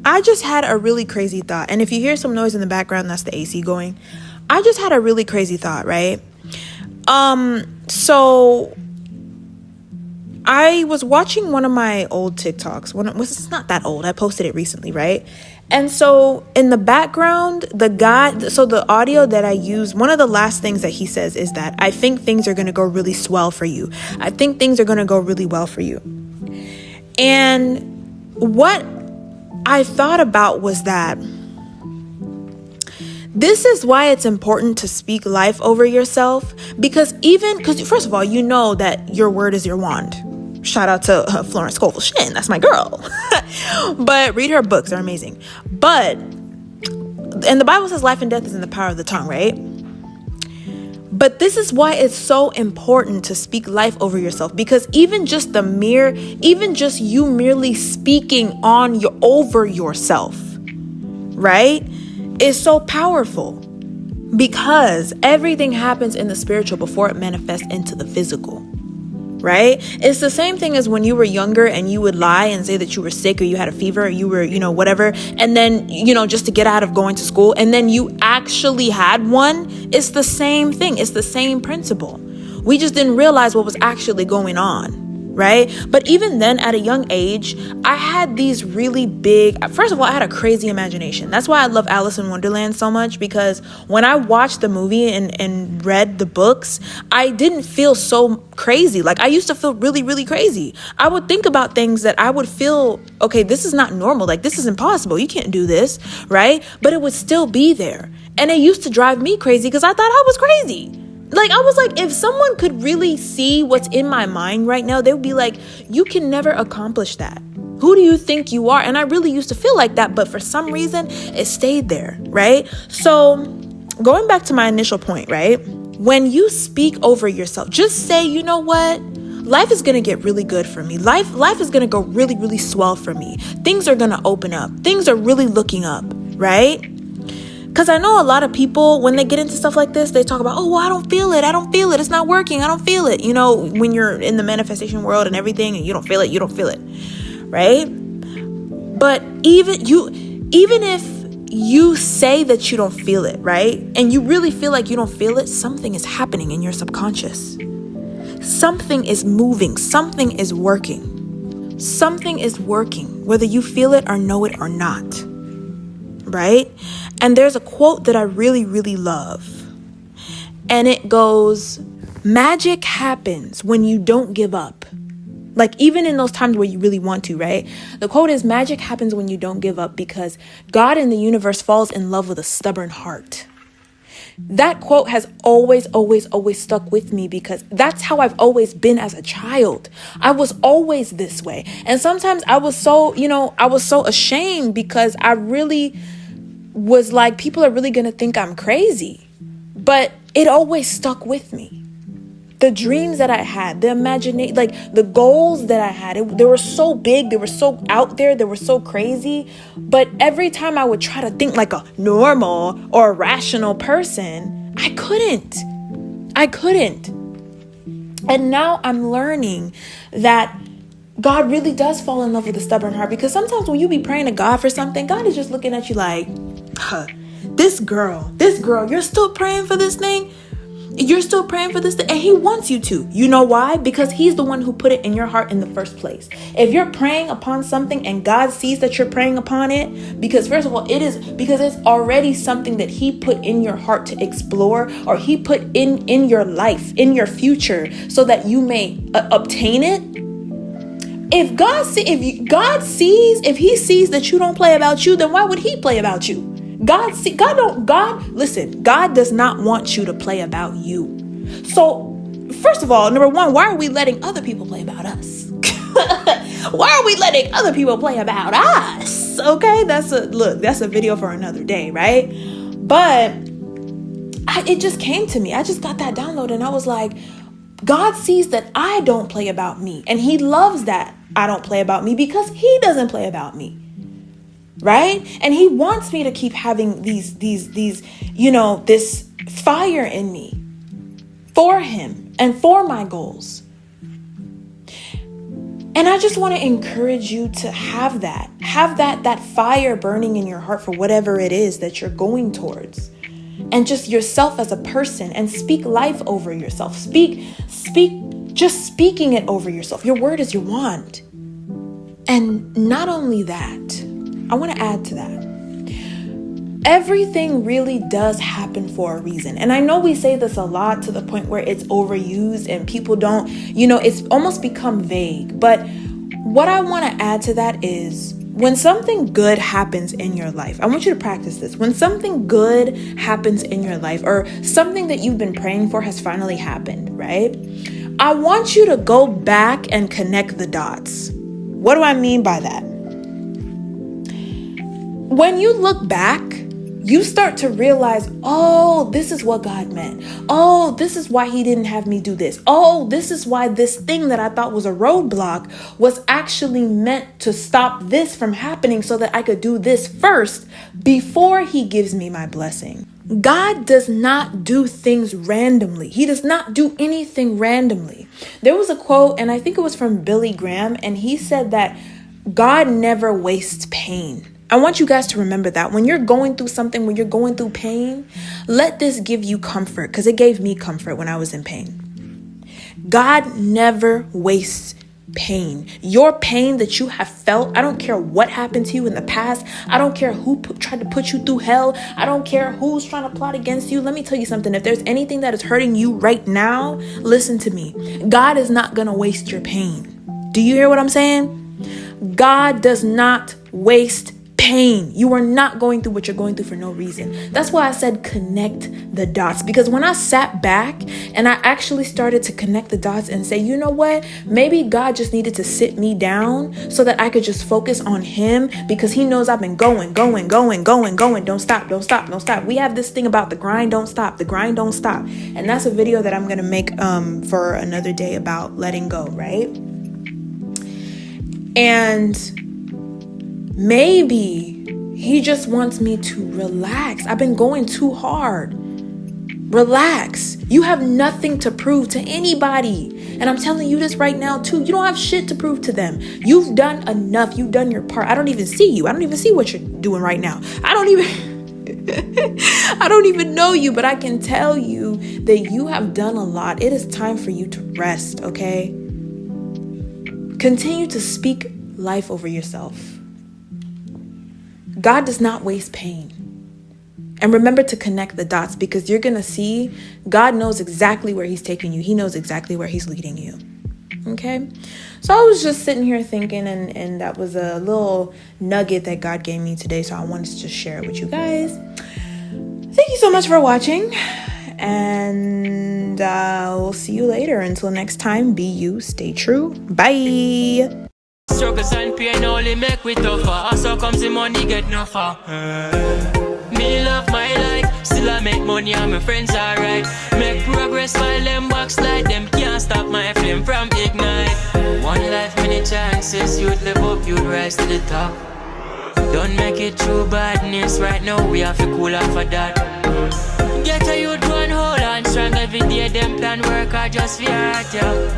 I just had a really crazy thought. And if you hear some noise in the background, that's the AC going. I just had a really crazy thought, right? So I was watching one of my old TikToks. It's not that old. I posted it recently, right? And so in the background, the audio that I use, one of the last things that he says is that I think things are going to go really swell for you. I think things are going to go really well for you. And what I thought about was that this is why it's important to speak life over yourself, because first of all, you know that your word is your wand. Shout out to Florence Scovel-Shinn. That's my girl. But read her books. They're amazing. And the Bible says life and death is in the power of the tongue, right? But this is why it's so important to speak life over yourself, because even just you merely speaking over yourself, right, is so powerful, because everything happens in the spiritual before it manifests into the physical. Right? It's the same thing as when you were younger and you would lie and say that you were sick or you had a fever or you were, whatever. And then, just to get out of going to school, and then you actually had one. It's the same thing. It's the same principle. We just didn't realize what was actually going on. Right? But even then, at a young age, I had these really first of all, I had a crazy imagination. That's why I love Alice in Wonderland so much, because when I watched the movie and read the books, I didn't feel so crazy. Like, I used to feel really, really crazy. I would think about things that I would feel, okay, this is not normal. Like, this is impossible. You can't do this, right? But it would still be there. And it used to drive me crazy because I thought I was crazy. Like, I was like, if someone could really see what's in my mind right now, they would be like, you can never accomplish that. Who do you think you are? And I really used to feel like that, but for some reason, it stayed there, right? So going back to my initial point, right? When you speak over yourself, just say, you know what? Life is going to get really good for me. Life is going to go really, really swell for me. Things are going to open up. Things are really looking up, right? Because I know a lot of people, when they get into stuff like this, they talk about, oh, well, I don't feel it. It's not working. I don't feel it. When you're in the manifestation world and everything and you don't feel it, right? But even if you say that you don't feel it, right? And you really feel like you don't feel it, something is happening in your subconscious. Something is moving. Something is working. Something is working, whether you feel it or know it or not, right? And there's a quote that I really, really love. And it goes, magic happens when you don't give up. Like, even in those times where you really want to, right? The quote is, magic happens when you don't give up, because God in the universe falls in love with a stubborn heart. That quote has always, always, always stuck with me, because that's how I've always been as a child. I was always this way. And sometimes I was so ashamed, because I really was like, people are really going to think I'm crazy. But it always stuck with me. The dreams that I had, the imagination, like the goals that I had, they were so big, they were so out there, they were so crazy. But every time I would try to think like a normal or a rational person, I couldn't. And now I'm learning that God really does fall in love with a stubborn heart, because sometimes when you be praying to God for something, God is just looking at you like, this girl, you're still praying for this thing? You're still praying for this thing? And he wants you to. You know why? Because he's the one who put it in your heart in the first place. If you're praying upon something and God sees that you're praying upon it, because first of all, it's already something that he put in your heart to explore, or he put in your life, in your future, so that you may obtain it. If he sees that you don't play about you, then why would he play about you? God does not want you to play about you. So, first of all, number one, why are we letting other people play about us? Why are we letting other people play about us? Okay, that's a video for another day, right? But it just came to me. I just got that download, and I was like, God sees that I don't play about me, and he loves that I don't play about me, because he doesn't play about me. Right? And he wants me to keep having these, this fire in me for him and for my goals. And And I just want to encourage you to have that fire burning in your heart for whatever it is that you're going towards. And just yourself as a person, and speak life over yourself. Just speaking it over yourself. Your word is your wand. And not only that, I want to add to that. Everything really does happen for a reason. And I know we say this a lot to the point where it's overused and people don't, it's almost become vague. But what I want to add to that is, when something good happens in your life, I want you to practice this. When something good happens in your life, or something that you've been praying for has finally happened, right? I want you to go back and connect the dots. What do I mean by that? When you look back, you start to realize, oh, this is what God meant. Oh, this is why he didn't have me do this. Oh, this is why this thing that I thought was a roadblock was actually meant to stop this from happening, so that I could do this first before he gives me my blessing. God does not do things randomly. He does not do anything randomly. There was a quote, and I think it was from Billy Graham, and he said that God never wastes pain. I want you guys to remember that. When you're going through something, when you're going through pain, let this give you comfort, because it gave me comfort when I was in pain. God never wastes pain. Your pain that you have felt, I don't care what happened to you in the past. I don't care who tried to put you through hell. I don't care who's trying to plot against you. Let me tell you something. If there's anything that is hurting you right now, listen to me. God is not going to waste your pain. Do you hear what I'm saying? God does not waste pain. You are not going through what you're going through for no reason. That's why I said connect the dots, because when I sat back and I actually started to connect the dots and say, you know what, maybe God just needed to sit me down so that I could just focus on him, because he knows I've been going. Don't stop. We have this thing about the grind don't stop. And that's a video that I'm going to make for another day about letting go, right? And maybe he just wants me to relax. I've been going too hard. Relax. You have nothing to prove to anybody. And I'm telling you this right now too. You don't have shit to prove to them. You've done enough. You've done your part. I don't even see you. I don't even see what you're doing right now. I don't even know you, but I can tell you that you have done a lot. It is time for you to rest, okay? Continue to speak life over yourself. God does not waste pain. And remember to connect the dots, because you're going to see God knows exactly where he's taking you. He knows exactly where he's leading you. Okay? So I was just sitting here thinking, and that was a little nugget that God gave me today. So I wanted to just share it with you guys. Thank you so much for watching. And we'll see you later. Until next time, be you, stay true. Bye. Struggles and pain only make we tougher. So comes the money get no far. Me love my life, still I make money and my friends alright. Make progress while them backslide. Them can't stop my flame from ignite. One life, many chances. You'd live up, you'd rise to the top. Don't make it through badness. Right now we have to cool off for that. Get a youth one hold on strong every day. Them plan work hard just for your heart, yeah.